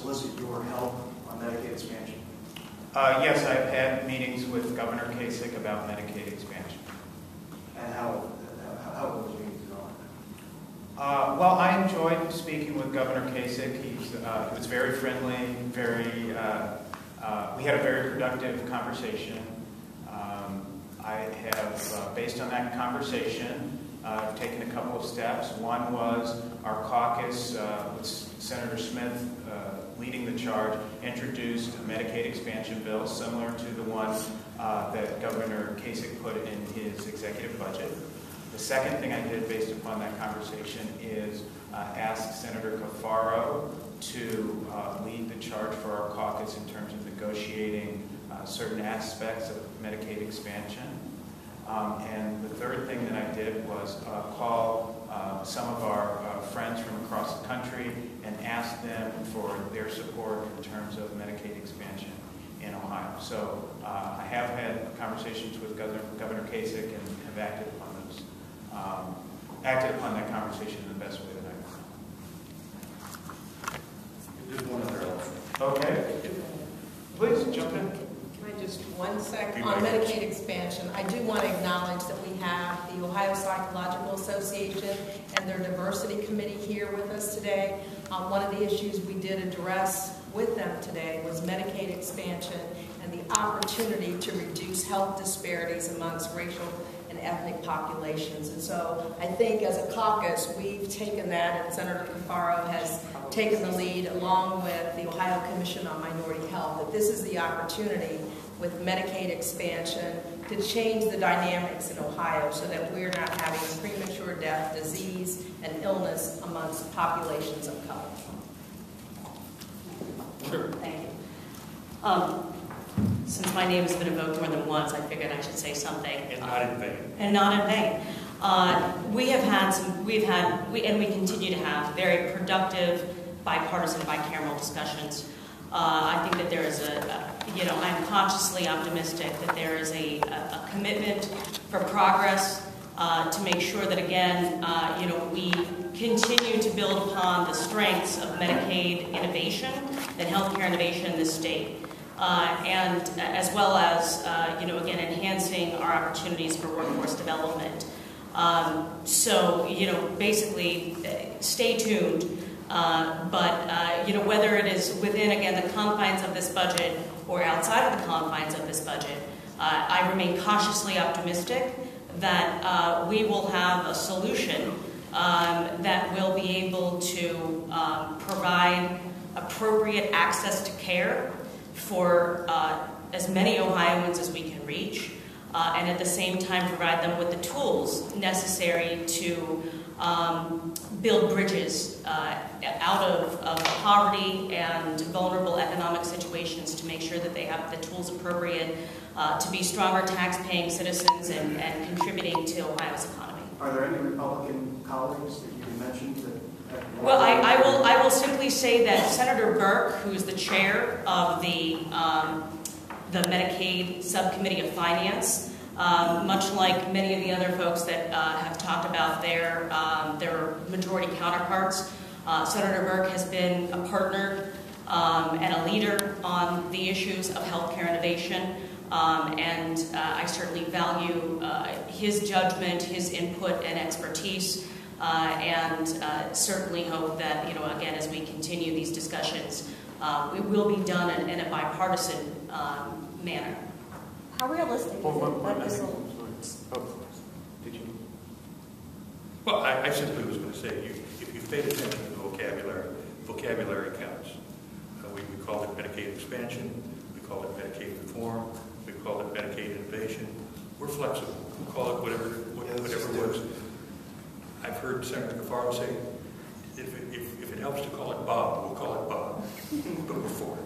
solicit your help on Medicaid expansion? Yes, I've had meetings with Governor Kasich about Medicaid expansion. And how have those meetings gone? Well, I enjoyed speaking with Governor Kasich. He was very friendly, we had a very productive conversation. I have, based on that conversation, taken a couple of steps. One was our caucus, with Senator Smith leading the charge, introduced a Medicaid expansion bill similar to the one that Governor Kasich put in his executive budget. The second thing I did based upon that conversation is ask Senator Cafaro to lead the charge for our caucus in terms of negotiating certain aspects of Medicaid expansion. And the third thing that I did was call some of our friends from across the country and ask them for their support in terms of Medicaid expansion in Ohio. So I have had conversations with Governor Kasich and have acted upon those, acted upon that conversation in the best way that I can. There's one other element. Okay. Please jump in. Can I just 1 second? On Medicaid expansion, I do want to acknowledge that we have the Ohio Psychological Association and their diversity committee here with us today. One of the issues we did address with them today was Medicaid expansion and the opportunity to reduce health disparities amongst racial and ethnic populations. And so I think as a caucus, we've taken that, and Senator Cafaro has taken the lead along with the Ohio Commission on Minority Health, that this is the opportunity with Medicaid expansion to change the dynamics in Ohio so that we're not having premature death, disease, and illness amongst populations of color. Sure. Thank you. Since my name has been evoked more than once, I figured I should say something. And not in vain. And not in vain. We continue to have very productive, bipartisan, bicameral discussions. I think that there is I'm cautiously optimistic that there is a commitment for progress to make sure that, again, we continue to build upon the strengths of Medicaid innovation and healthcare innovation in this state. And as well as, again, enhancing our opportunities for workforce development. Basically, stay tuned. But whether it is within, again, the confines of this budget or outside of the confines of this budget, I remain cautiously optimistic that we will have a solution that will be able to provide appropriate access to care for as many Ohioans as we can reach, and at the same time provide them with the tools necessary to build bridges out of poverty and vulnerable economic situations to make sure that they have the tools appropriate to be stronger tax-paying citizens and contributing to Ohio's economy. Are there any Republican colleagues that you mentioned that? Well, I will simply say that Senator Burke, who is the chair of the Medicaid Subcommittee of Finance, much like many of the other folks that have talked about their majority counterparts, Senator Burke has been a partner and a leader on the issues of healthcare innovation, and I certainly value his judgment, his input, and expertise. And certainly hope that, again, as we continue these discussions, we will be done in a bipartisan manner. How realistic is it that this will... Did you? Well, I simply was going to say, if you paid attention to the vocabulary counts. We called it Medicaid expansion, we called it Medicaid reform, we called it Medicaid innovation. We're flexible. We'll call it whatever works. I've heard Senator Cafaro say, if it helps to call it Bob, we'll call it Bob. But we're for it.